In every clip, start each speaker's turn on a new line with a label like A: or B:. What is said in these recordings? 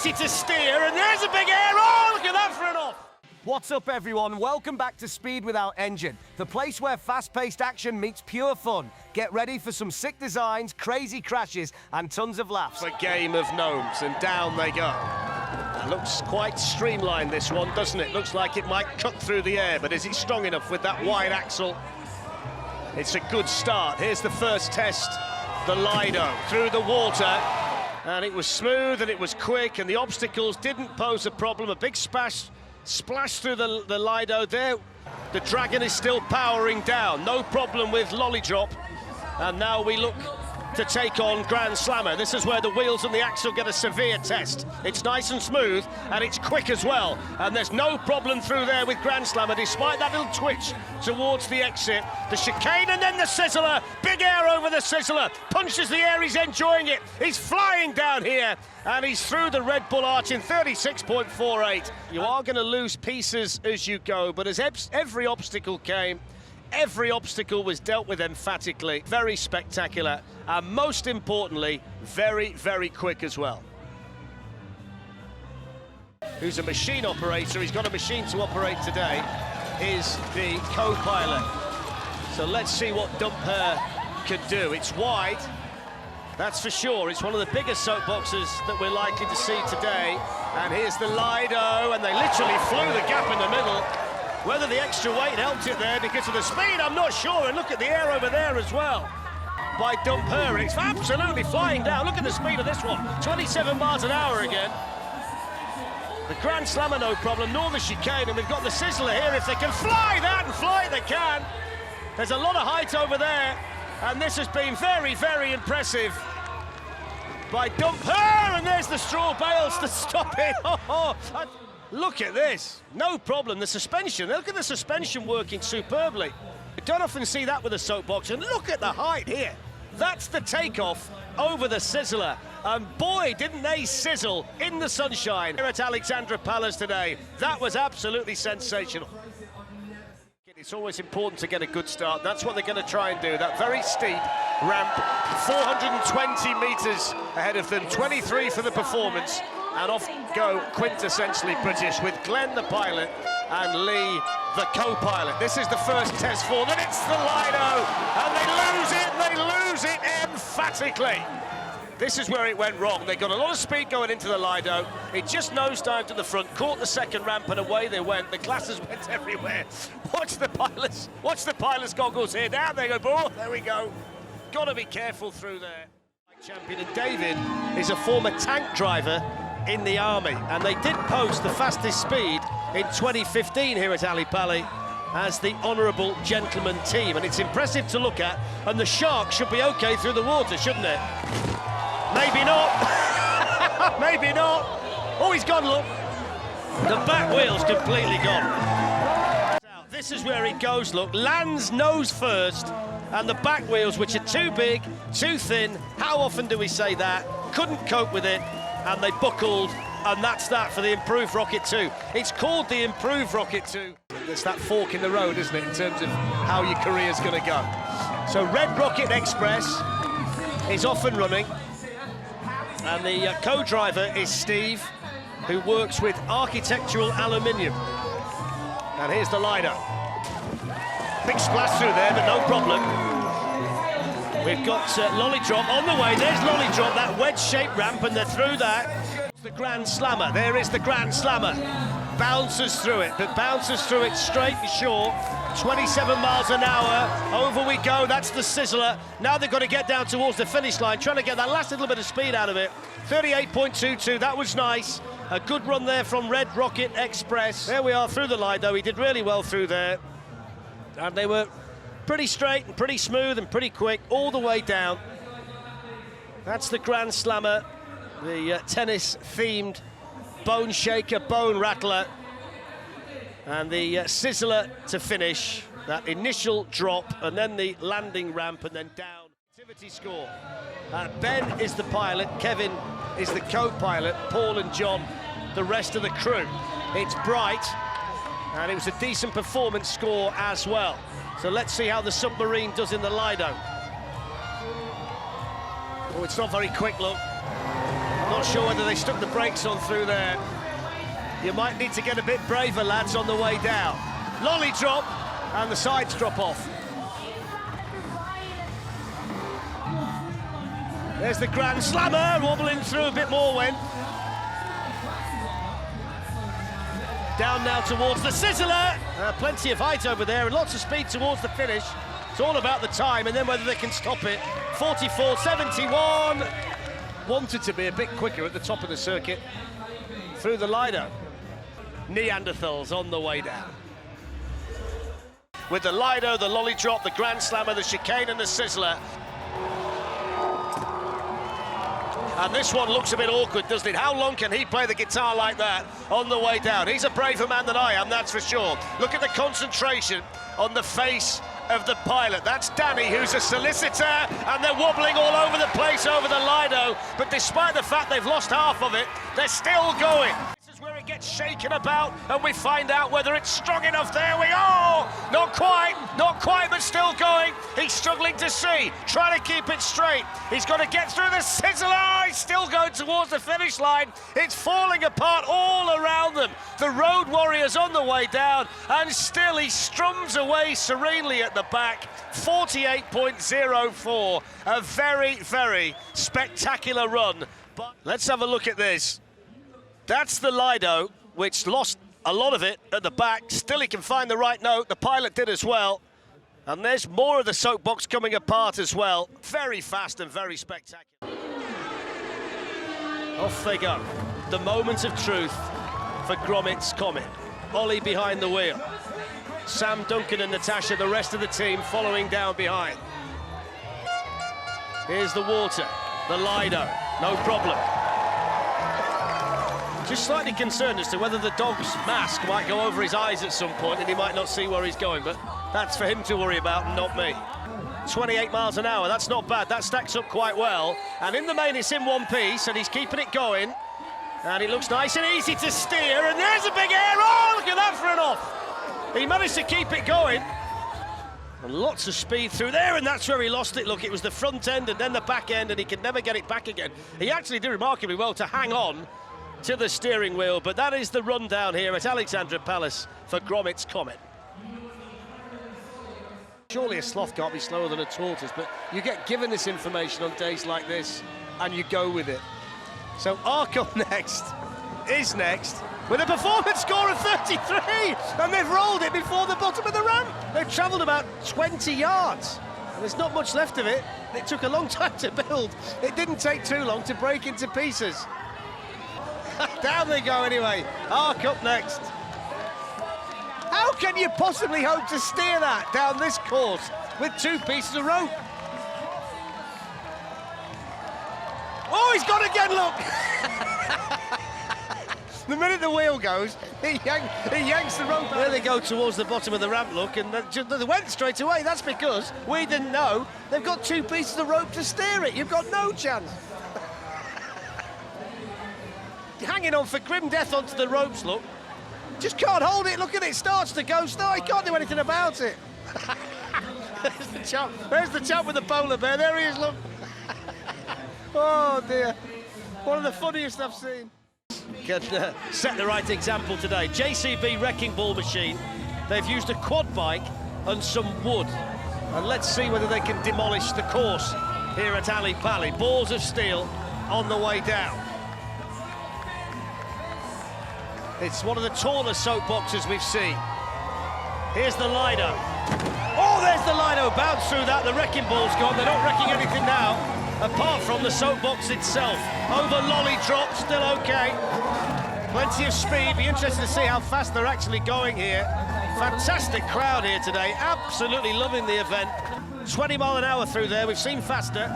A: easy to steer, and there's a big air. Oh, look at that for an off.
B: What's up, everyone? Welcome back to Speed Without Engine, the place where fast-paced action meets pure fun. Get ready for some sick designs, crazy crashes, and tons of laughs.
A: A game of gnomes, and down they go. It looks quite streamlined, this one, doesn't it? Looks like it might cut through the air, but is it strong enough with that wide axle? It's a good start. Here's the first test, the Lido, through the water. And it was smooth, and it was quick, and the obstacles didn't pose a problem. A big splash through the Lido there. The Dragon is still powering down. No problem with Lollydrop. And now we look to take on Grand Slammer. This is where the wheels and the axle get a severe test. It's nice and smooth, and it's quick as well. And there's no problem through there with Grand Slammer, despite that little twitch towards the exit. The chicane and then the Sizzler. Big air over the Sizzler. Punches the air, he's enjoying it. He's flying down here, and he's through the Red Bull arch in 36.48. You are going to lose pieces as you go, but as every obstacle came, every obstacle was dealt with emphatically. Very spectacular, and most importantly, very, very quick as well. Who's a machine operator, he's got a machine to operate today, is the co-pilot. So let's see what Dumper could do. It's wide, that's for sure. It's one of the biggest soapboxes that we're likely to see today. And here's the Lido, and they literally flew the gap in the middle. Whether the extra weight helped it there because of the speed, I'm not sure. And look at the air over there as well by Dumper, and it's absolutely flying down. Look at the speed of this one, 27 miles an hour again. The Grand Slammer, no problem, nor the chicane, and we've got the Sizzler here. If they can fly that and fly it, they can. There's a lot of height over there, and this has been very, very impressive by Dumper, and there's the straw bales to stop it. Look at this, no problem. The suspension, look at the suspension working superbly. You don't often see that with a soapbox, and look at the height here. That's the takeoff over the Sizzler, and boy, didn't they sizzle in the sunshine here at Alexandra Palace today. That was absolutely sensational. It's always important to get a good start. That's what they're going to try and do. That very steep ramp, 420 metres ahead of them, 23 for the performance. And off go quintessentially British with Glenn the pilot and Lee the co-pilot. This is the first test for them. It's the Lido, and they lose it emphatically. This is where it went wrong. They got a lot of speed going into the Lido. It just nosedived to the front, caught the second ramp, and away they went. The glasses went everywhere. Watch the pilot's goggles here. Down they go. Oh, there we go. Got to be careful through there. Champion, and David is a former tank driver in the army, and they did post the fastest speed in 2015 here at Ali Pali as the Honourable Gentleman team, and it's impressive to look at, and the Shark should be okay through the water, shouldn't it? Maybe not. Maybe not. Oh, he's gone, look. The back wheel's completely gone. This is where it goes, look. Lands nose first, and the back wheels, which are too big, too thin. How often do we say that? Couldn't cope with it, and they buckled, and that's that for the improved Rocket 2. It's called the improved Rocket 2. There's that fork in the road, isn't it, in terms of how your career's going to go. So Red Rocket Express is off and running, and the co-driver is Steve, who works with Architectural Aluminium. And here's the Lido. Big splash through there, but no problem. We've got Lollydrop on the way. There's Lollydrop, that wedge-shaped ramp, and they're through that. The Grand Slammer, there is the Grand Slammer. Bounces through it, but bounces through it straight and short. 27 miles an hour, over we go, that's the Sizzler. Now they've got to get down towards the finish line, trying to get that last little bit of speed out of it. 38.22, that was nice. A good run there from Red Rocket Express. There we are through the Lido, he did really well through there. And they were pretty straight and pretty smooth and pretty quick all the way down. That's the Grand Slammer, the tennis-themed bone shaker, bone rattler. And the Sizzler to finish, that initial drop, and then the landing ramp, and then down. Activity score. Ben is the pilot, Kevin is the co-pilot, Paul and John, the rest of the crew. It's bright, and it was a decent performance score as well. So let's see how the Submarine does in the Lido. Oh, it's not very quick, look. Not sure whether they stuck the brakes on through there. You might need to get a bit braver, lads, on the way down. Lolly drop, and the sides drop off. There's the Grand Slammer, wobbling through a bit more when. Down now towards the Sizzler. Plenty of height over there and lots of speed towards the finish. It's all about the time and then whether they can stop it. 44.71. Wanted to be a bit quicker at the top of the circuit. Through the Lido. Neanderthals on the way down. With the Lido, the Lolly Drop, the Grand Slammer, the Chicane and the Sizzler. And this one looks a bit awkward, doesn't it? How long can he play the guitar like that on the way down? He's a braver man than I am, that's for sure. Look at the concentration on the face of the pilot. That's Danny, who's a solicitor, and they're wobbling all over the place over the Lido. But despite the fact they've lost half of it, they're still going. This is where it gets shaken about, and we find out whether it's strong enough. There we go! Not quite, but still going. He's struggling to see, trying to keep it straight. He's got to get through the Sizzler. He's still going towards the finish line. It's falling apart all around them. The Road Warriors on the way down, and still he strums away serenely at the back. 48.04. A very, very spectacular run. But let's have a look at this. That's the Lido, which lost a lot of it at the back. Still he can find the right note. The pilot did as well. And there's more of the Soapbox coming apart as well. Very fast and very spectacular. Off they go. The moment of truth for Gromit's Comet. Ollie behind the wheel. Sam, Duncan and Natasha, the rest of the team following down behind. Here's the water, the Lido, no problem. Just slightly concerned as to whether the dog's mask might go over his eyes at some point and he might not see where he's going, but that's for him to worry about and not me. 28 miles an hour, that's not bad, that stacks up quite well. And in the main, it's in one piece, and he's keeping it going. And it looks nice and easy to steer, and there's a big air, oh, look at that for an off. He managed to keep it going. And lots of speed through there, and that's where he lost it. Look, it was the front end and then the back end, and he could never get it back again. He actually did remarkably well to hang on to the steering wheel, but that is the rundown here at Alexandra Palace for Gromit's Comet. Surely a sloth can't be slower than a tortoise, but you get given this information on days like this, and you go with it. So Arkham is next, with a performance score of 33, and they've rolled it before the bottom of the ramp. They've travelled about 20 yards, and there's not much left of it. It took a long time to build. It didn't take too long to break into pieces. Down they go anyway. Ark up next. How can you possibly hope to steer that down this course with two pieces of rope? Oh, he's gone again, look! The minute the wheel goes, he yanks the rope. There they go towards the bottom of the ramp, look, and they went straight away. That's because we didn't know they've got two pieces of rope to steer it. You've got no chance. Hanging on for grim death onto the ropes, look. Just can't hold it, look at it, starts to go, he can't do anything about it. There's the chap with the polar bear, there he is, look. Oh dear, one of the funniest I've seen. Can set the right example today. JCB Wrecking Ball machine, they've used a quad bike and some wood. And let's see whether they can demolish the course here at Ali Pali. Balls of steel on the way down. It's one of the taller soapboxes we've seen. Here's the Lido. Oh, there's the Lido, bounce through that. The wrecking ball's gone. They're not wrecking anything now, apart from the soapbox itself. Over Lolly drop, still okay. Plenty of speed. Be interested to see how fast they're actually going here. Fantastic crowd here today. Absolutely loving the event. 20 mile an hour through there. We've seen faster.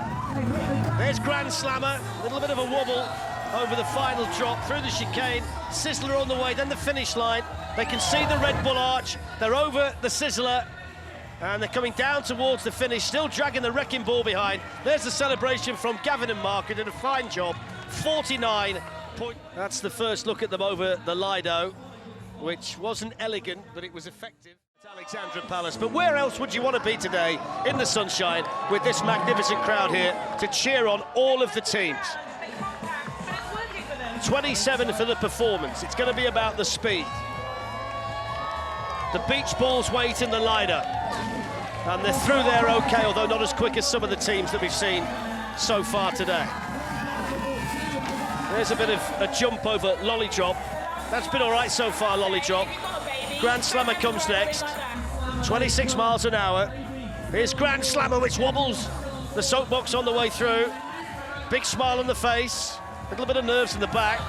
A: There's Grand Slammer. A little bit of a wobble over the final drop, through the chicane, Sizzler on the way, then the finish line. They can see the Red Bull arch, they're over the Sizzler, and they're coming down towards the finish, still dragging the wrecking ball behind. There's the celebration from Gavin and Mark, who did a fine job. 49 points. That's the first look at them over the Lido, which wasn't elegant, but it was effective. It's Alexandra Palace, but where else would you want to be today in the sunshine with this magnificent crowd here to cheer on all of the teams? 27 for the performance. It's going to be about the speed. The beach balls wait in the Lido. And they're through there okay, although not as quick as some of the teams that we've seen so far today. There's a bit of a jump over Lollydrop. That's been all right so far, Lollydrop. Grand Slammer comes next. 26 miles an hour. Here's Grand Slammer, which wobbles the Soapbox on the way through. Big smile on the face, a little bit of nerves in the back.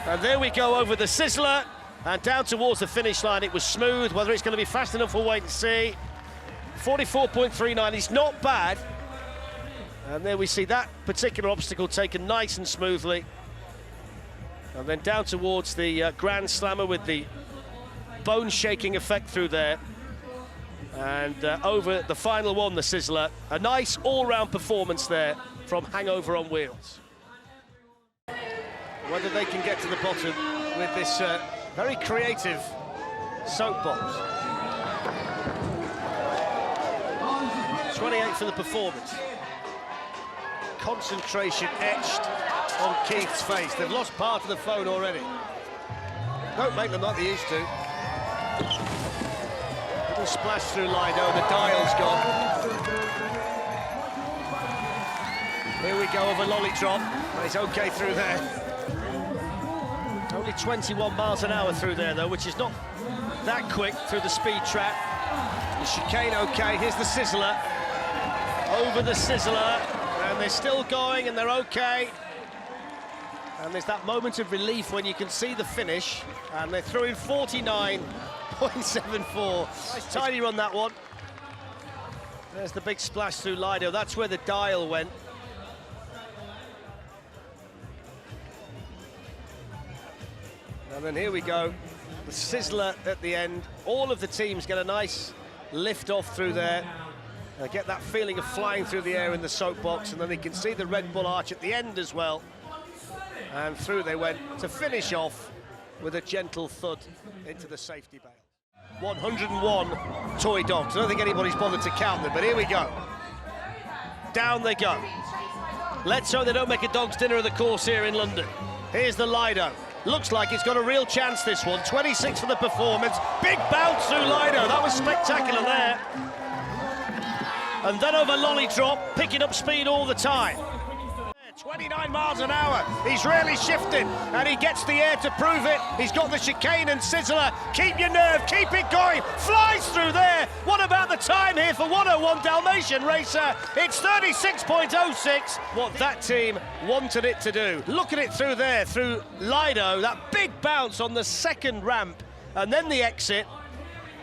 A: And there we go over the Sizzler, and down towards the finish line. It was smooth. Whether it's going to be fast enough, we'll wait and see. 44.39 is not bad. And there we see that particular obstacle taken nice and smoothly. And then down towards the Grand Slammer with the bone-shaking effect through there. And over the final one, the Sizzler. A nice all-round performance there from Hangover on wheels. Whether they can get to the bottom with this very creative Soapbox. 28 for the performance. Concentration etched on Keith's face. They've lost part of the phone already. Don't make them like they used to. Little splash through Lido, the dial's gone. Here we go over Lollydrop. He's okay through there. Only 21 miles an hour through there, though, which is not that quick through the speed trap. The chicane okay. Here's the Sizzler. Over the Sizzler. And they're still going, and they're okay. And there's that moment of relief when you can see the finish. And they're through in 49.74. Nice tidy run, that one. There's the big splash through Lido. That's where the dial went. And then here we go, the Sizzler at the end. All of the teams get a nice lift off through there. Get that feeling of flying through the air in the Soapbox, and then they can see the Red Bull arch at the end as well. And through they went to finish off with a gentle thud into the safety bail. 101 toy dogs. I don't think anybody's bothered to count them, but here we go. Down they go. Let's hope they don't make a dog's dinner of the course here in London. Here's the Lido. Looks like it's got a real chance, this one. 26 for the performance. Big bounce through Lido. That was spectacular there. And then over Lollydrop, picking up speed all the time. 29 miles an hour. He's really shifting, and he gets the air to prove it. He's got the chicane and Sizzler. Keep your nerve, keep it going. Flies through there. What about the time here for 101 Dalmatian racer? It's 36.06. What that team wanted it to do. Look at it through there, through Lido. That big bounce on the second ramp, and then the exit.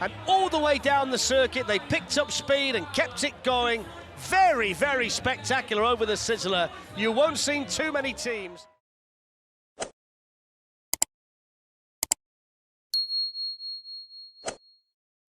A: And all the way down the circuit, they picked up speed and kept it going. Very, very spectacular over the Sizzler. You won't see too many teams.